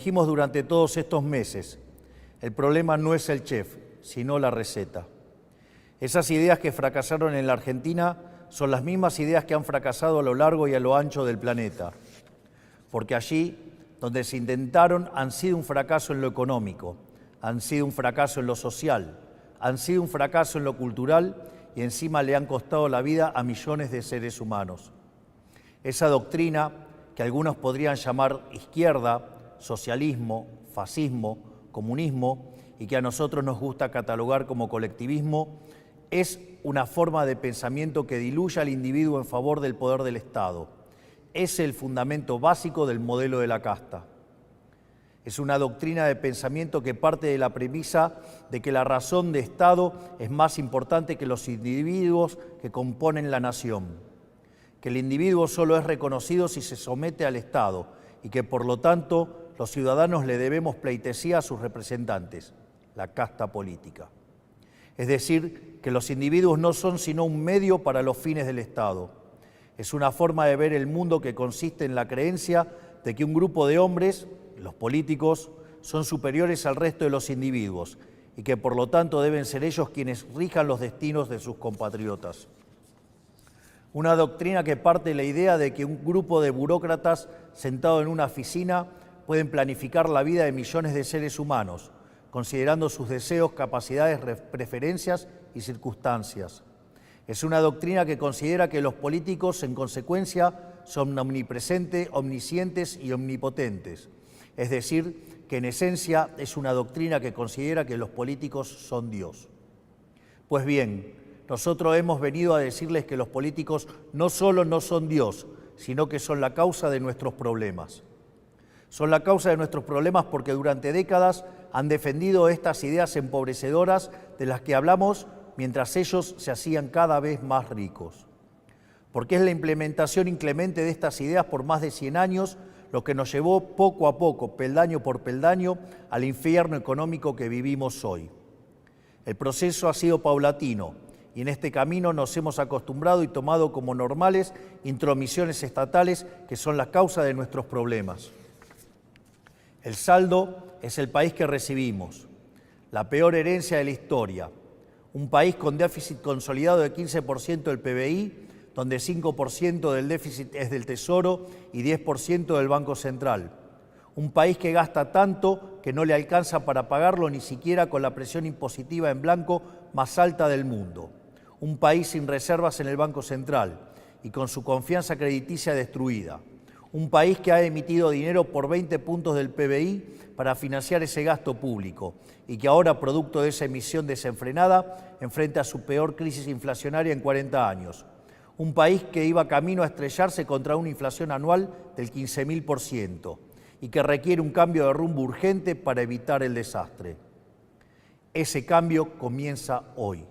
Dijimos durante todos estos meses, el problema no es el chef, sino la receta. Esas ideas que fracasaron en la Argentina son las mismas ideas que han fracasado a lo largo y a lo ancho del planeta, porque allí donde se intentaron han sido un fracaso en lo económico, han sido un fracaso en lo social, han sido un fracaso en lo cultural y encima le han costado la vida a millones de seres humanos. Esa doctrina que algunos podrían llamar izquierda, socialismo, fascismo, comunismo y que a nosotros nos gusta catalogar como colectivismo, es una forma de pensamiento que diluye al individuo en favor del poder del Estado. Es el fundamento básico del modelo de la casta. Es una doctrina de pensamiento que parte de la premisa de que la razón de Estado es más importante que los individuos que componen la nación, que el individuo solo es reconocido si se somete al Estado y que por lo tanto los ciudadanos le debemos pleitesía a sus representantes, la casta política. Es decir, que los individuos no son sino un medio para los fines del Estado. Es una forma de ver el mundo que consiste en la creencia de que un grupo de hombres, los políticos, son superiores al resto de los individuos y que por lo tanto deben ser ellos quienes rijan los destinos de sus compatriotas. Una doctrina que parte de la idea de que un grupo de burócratas sentado en una oficina pueden planificar la vida de millones de seres humanos, considerando sus deseos, capacidades, preferencias y circunstancias. Es una doctrina que considera que los políticos, en consecuencia, son omnipresentes, omniscientes y omnipotentes. Es decir, que en esencia es una doctrina que considera que los políticos son Dios. Pues bien, nosotros hemos venido a decirles que los políticos no solo no son Dios, sino que son la causa de nuestros problemas. Son la causa de nuestros problemas porque durante décadas han defendido estas ideas empobrecedoras de las que hablamos mientras ellos se hacían cada vez más ricos. Porque es la implementación inclemente de estas ideas por más de 100 años lo que nos llevó poco a poco, peldaño por peldaño, al infierno económico que vivimos hoy. El proceso ha sido paulatino y en este camino nos hemos acostumbrado y tomado como normales intromisiones estatales que son la causa de nuestros problemas. El saldo es el país que recibimos, la peor herencia de la historia, un país con déficit consolidado de 15% del PBI, donde 5% del déficit es del Tesoro y 10% del Banco Central. Un país que gasta tanto que no le alcanza para pagarlo ni siquiera con la presión impositiva en blanco más alta del mundo. Un país sin reservas en el Banco Central y con su confianza crediticia destruida. Un país que ha emitido dinero por 20 puntos del PBI para financiar ese gasto público y que ahora, producto de esa emisión desenfrenada, enfrenta su peor crisis inflacionaria en 40 años. Un país que iba camino a estrellarse contra una inflación anual del 15.000% y que requiere un cambio de rumbo urgente para evitar el desastre. Ese cambio comienza hoy.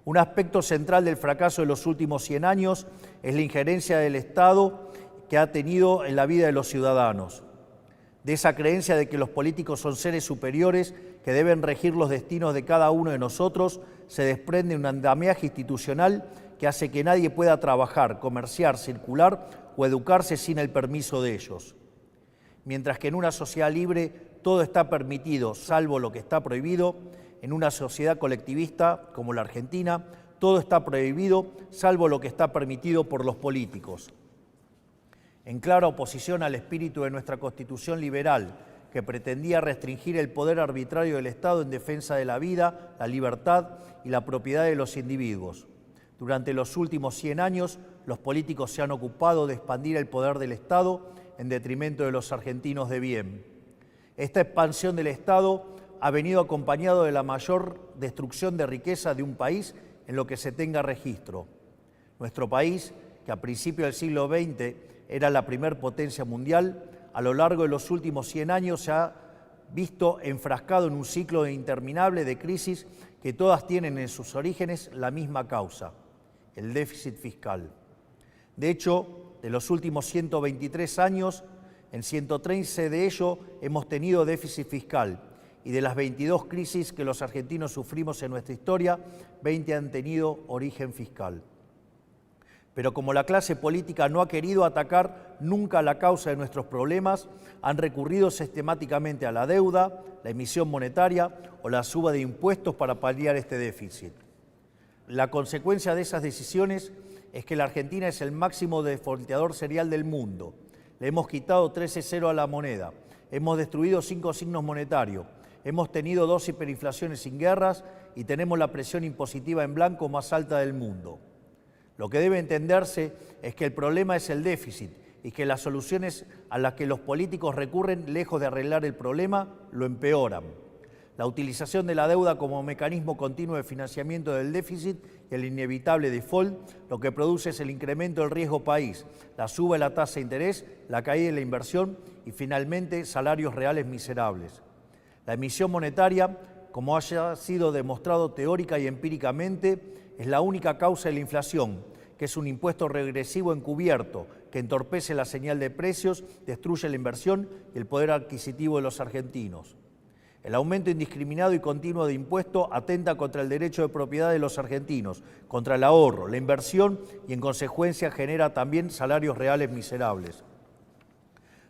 Un aspecto central del fracaso de los últimos 100 años es la injerencia del Estado que ha tenido en la vida de los ciudadanos, de esa creencia de que los políticos son seres superiores que deben regir los destinos de cada uno de nosotros, se desprende un andamiaje institucional que hace que nadie pueda trabajar, comerciar, circular o educarse sin el permiso de ellos. Mientras que en una sociedad libre todo está permitido, salvo lo que está prohibido, en una sociedad colectivista como la Argentina, todo está prohibido, salvo lo que está permitido por los políticos. En clara oposición al espíritu de nuestra Constitución liberal, que pretendía restringir el poder arbitrario del Estado en defensa de la vida, la libertad y la propiedad de los individuos. Durante los últimos 100 años, los políticos se han ocupado de expandir el poder del Estado en detrimento de los argentinos de bien. Esta expansión del Estado ha venido acompañado de la mayor destrucción de riqueza de un país en lo que se tenga registro. Nuestro país, que a principios del siglo XX era la primer potencia mundial, a lo largo de los últimos 100 años se ha visto enfrascado en un ciclo interminable de crisis que todas tienen en sus orígenes la misma causa, el déficit fiscal. De hecho, de los últimos 123 años, en 113 de ellos hemos tenido déficit fiscal y de las 22 crisis que los argentinos sufrimos en nuestra historia, 20 han tenido origen fiscal. Pero como la clase política no ha querido atacar nunca la causa de nuestros problemas, han recurrido sistemáticamente a la deuda, la emisión monetaria o la suba de impuestos para paliar este déficit. La consecuencia de esas decisiones es que la Argentina es el máximo defaulteador serial del mundo. Le hemos quitado 13,0 a la moneda, hemos destruido 5 signos monetarios, hemos tenido 2 hiperinflaciones sin guerras y tenemos la presión impositiva en blanco más alta del mundo. Lo que debe entenderse es que el problema es el déficit y que las soluciones a las que los políticos recurren, lejos de arreglar el problema, lo empeoran. La utilización de la deuda como mecanismo continuo de financiamiento del déficit y el inevitable default, lo que produce es el incremento del riesgo país, la suba de la tasa de interés, la caída de la inversión y finalmente salarios reales miserables. La emisión monetaria, como haya sido demostrado teórica y empíricamente, es la única causa de la inflación, que es un impuesto regresivo encubierto que entorpece la señal de precios, destruye la inversión y el poder adquisitivo de los argentinos. El aumento indiscriminado y continuo de impuestos atenta contra el derecho de propiedad de los argentinos, contra el ahorro, la inversión y en consecuencia genera también salarios reales miserables.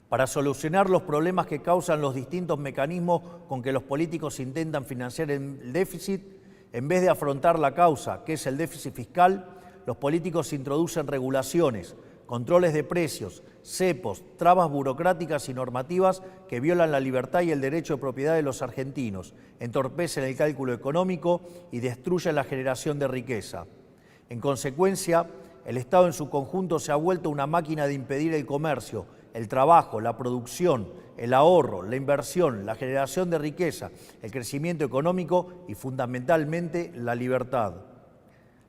Para solucionar los problemas que causan los distintos mecanismos con que los políticos intentan financiar el déficit, en vez de afrontar la causa, que es el déficit fiscal, los políticos introducen regulaciones, controles de precios, cepos, trabas burocráticas y normativas que violan la libertad y el derecho de propiedad de los argentinos, entorpecen el cálculo económico y destruyen la generación de riqueza. En consecuencia, el Estado en su conjunto se ha vuelto una máquina de impedir el comercio, el trabajo, la producción, el ahorro, la inversión, la generación de riqueza, el crecimiento económico y fundamentalmente la libertad.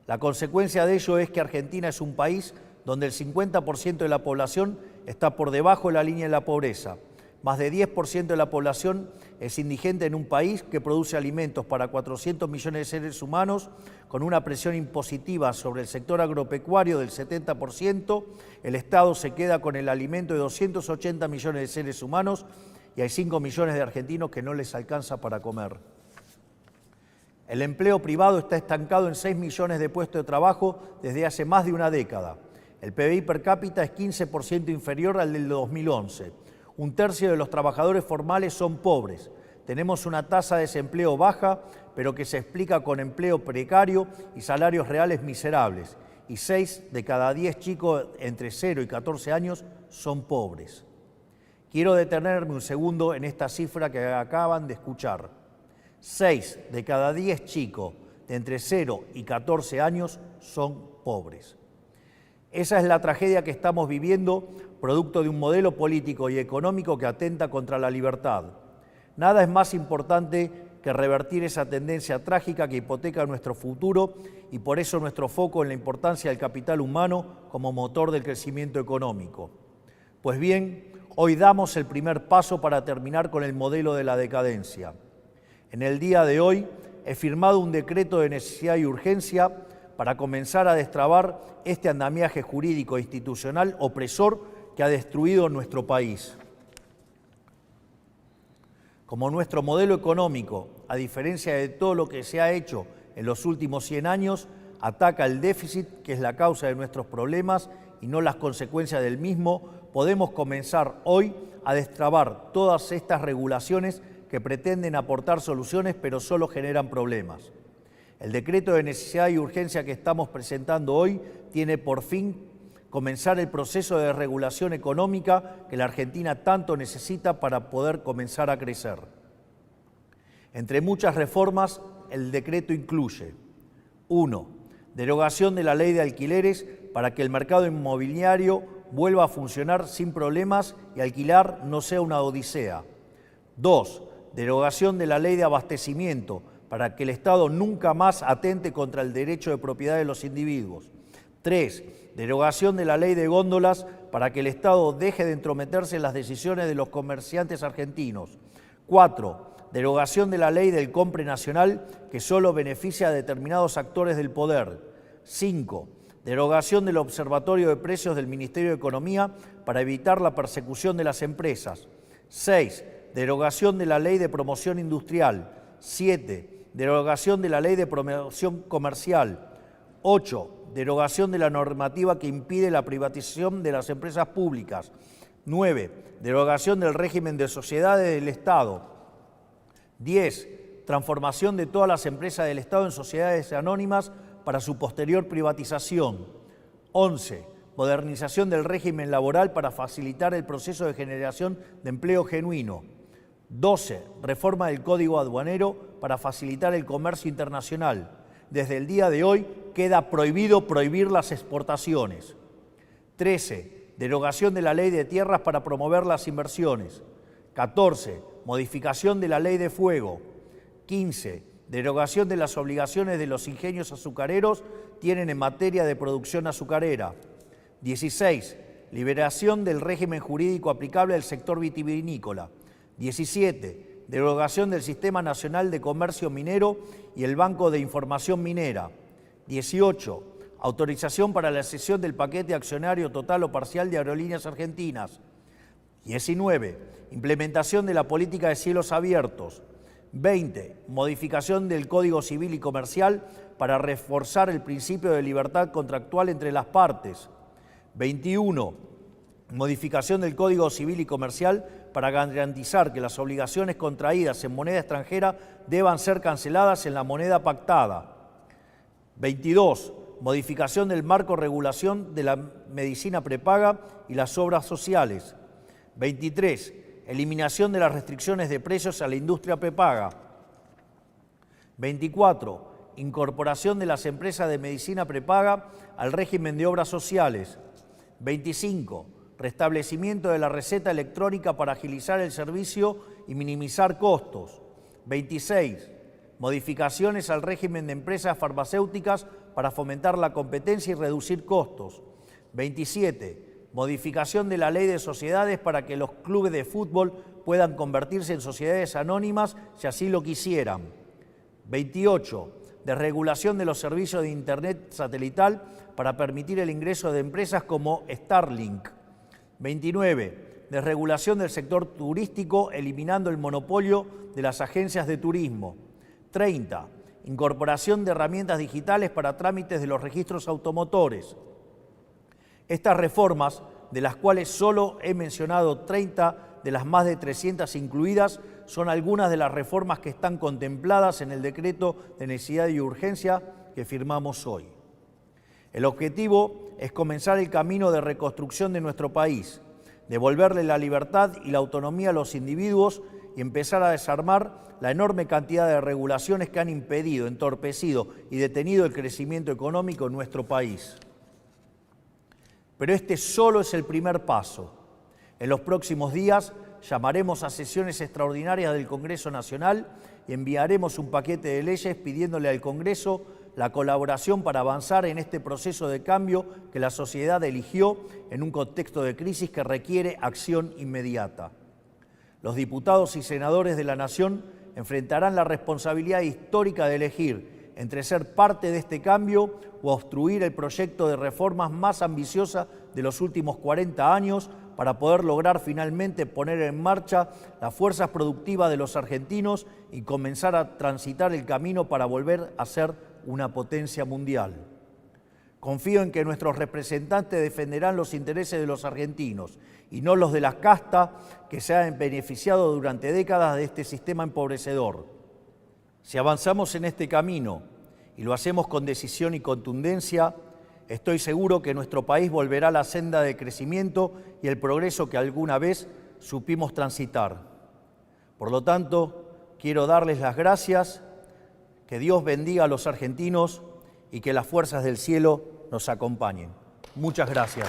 La consecuencia de ello es que Argentina es un país donde el 50% de la población está por debajo de la línea de la pobreza. Más de 10% de la población es indigente en un país que produce alimentos para 400 millones de seres humanos, con una presión impositiva sobre el sector agropecuario del 70%, el Estado se queda con el alimento de 280 millones de seres humanos y hay 5 millones de argentinos que no les alcanza para comer. El empleo privado está estancado en 6 millones de puestos de trabajo desde hace más de una década. El PBI per cápita es 15% inferior al del 2011. Un tercio de los trabajadores formales son pobres. Tenemos una tasa de desempleo baja, pero que se explica con empleo precario y salarios reales miserables. Y 6 de cada 10 chicos entre 0 y 14 años son pobres. Quiero detenerme un segundo en esta cifra que acaban de escuchar. 6 de cada 10 chicos de entre 0 y 14 años son pobres. Esa es la tragedia que estamos viviendo, producto de un modelo político y económico que atenta contra la libertad. Nada es más importante que revertir esa tendencia trágica que hipoteca nuestro futuro y por eso nuestro foco en la importancia del capital humano como motor del crecimiento económico. Pues bien, hoy damos el primer paso para terminar con el modelo de la decadencia. En el día de hoy he firmado un decreto de necesidad y urgencia para comenzar a destrabar este andamiaje jurídico e institucional opresor que ha destruido nuestro país. Como nuestro modelo económico, a diferencia de todo lo que se ha hecho en los últimos 100 años, ataca el déficit, que es la causa de nuestros problemas y no las consecuencias del mismo, podemos comenzar hoy a destrabar todas estas regulaciones que pretenden aportar soluciones pero solo generan problemas. El decreto de necesidad y urgencia que estamos presentando hoy tiene por fin comenzar el proceso de regulación económica que la Argentina tanto necesita para poder comenzar a crecer. Entre muchas reformas, el decreto incluye 1. Derogación de la ley de alquileres para que el mercado inmobiliario vuelva a funcionar sin problemas y alquilar no sea una odisea. 2. Derogación de la ley de abastecimiento para que el Estado nunca más atente contra el derecho de propiedad de los individuos. 3. Derogación de la ley de góndolas para que el Estado deje de entrometerse en las decisiones de los comerciantes argentinos. 4. Derogación de la ley del compre nacional que solo beneficia a determinados actores del poder. 5. Derogación del Observatorio de Precios del Ministerio de Economía para evitar la persecución de las empresas. 6. Derogación de la ley de promoción industrial. 7. Derogación de la ley de promoción comercial. 8. Derogación de la normativa que impide la privatización de las empresas públicas. 9. Derogación del régimen de sociedades del Estado. 10. Transformación de todas las empresas del Estado en sociedades anónimas para su posterior privatización. 11. Modernización del régimen laboral para facilitar el proceso de generación de empleo genuino. 12. Reforma del Código Aduanero para facilitar el comercio internacional. Desde el día de hoy queda prohibido prohibir las exportaciones. 13. Derogación de la Ley de Tierras para promover las inversiones. 14. Modificación de la Ley de Fuego. 15. Derogación de las obligaciones de los ingenios azucareros tienen en materia de producción azucarera. 16. Liberación del régimen jurídico aplicable al sector vitivinícola. 17. Derogación del Sistema Nacional de Comercio Minero y el Banco de Información Minera. 18. Autorización para la cesión del paquete accionario total o parcial de Aerolíneas Argentinas. 19. Implementación de la política de cielos abiertos. 20. Modificación del Código Civil y Comercial para reforzar el principio de libertad contractual entre las partes. 21. Modificación del Código Civil y Comercial para garantizar que las obligaciones contraídas en moneda extranjera deban ser canceladas en la moneda pactada. 22. Modificación del marco regulación de la medicina prepaga y las obras sociales. 23. Eliminación de las restricciones de precios a la industria prepaga. 24. Incorporación de las empresas de medicina prepaga al régimen de obras sociales. 25. Restablecimiento de la receta electrónica para agilizar el servicio y minimizar costos. 26. Modificaciones al régimen de empresas farmacéuticas para fomentar la competencia y reducir costos. 27. Modificación de la Ley de Sociedades para que los clubes de fútbol puedan convertirse en sociedades anónimas si así lo quisieran. 28. Desregulación de los servicios de Internet satelital para permitir el ingreso de empresas como Starlink. 29. Desregulación del sector turístico, eliminando el monopolio de las agencias de turismo. 30. Incorporación de herramientas digitales para trámites de los registros automotores. Estas reformas, de las cuales solo he mencionado 30 de las más de 300 incluidas, son algunas de las reformas que están contempladas en el decreto de necesidad y urgencia que firmamos hoy. El objetivo es comenzar el camino de reconstrucción de nuestro país, devolverle la libertad y la autonomía a los individuos y empezar a desarmar la enorme cantidad de regulaciones que han impedido, entorpecido y detenido el crecimiento económico en nuestro país. Pero este solo es el primer paso. En los próximos días llamaremos a sesiones extraordinarias del Congreso Nacional y enviaremos un paquete de leyes pidiéndole al Congreso la colaboración para avanzar en este proceso de cambio que la sociedad eligió en un contexto de crisis que requiere acción inmediata. Los diputados y senadores de la Nación enfrentarán la responsabilidad histórica de elegir entre ser parte de este cambio o obstruir el proyecto de reformas más ambiciosa de los últimos 40 años para poder lograr finalmente poner en marcha las fuerzas productivas de los argentinos y comenzar a transitar el camino para volver a ser una potencia mundial. Confío en que nuestros representantes defenderán los intereses de los argentinos y no los de la casta que se han beneficiado durante décadas de este sistema empobrecedor. Si avanzamos en este camino y lo hacemos con decisión y contundencia, estoy seguro que nuestro país volverá a la senda de crecimiento y el progreso que alguna vez supimos transitar. Por lo tanto, quiero darles las gracias, que Dios bendiga a los argentinos y que las fuerzas del cielo nos acompañen. Muchas gracias.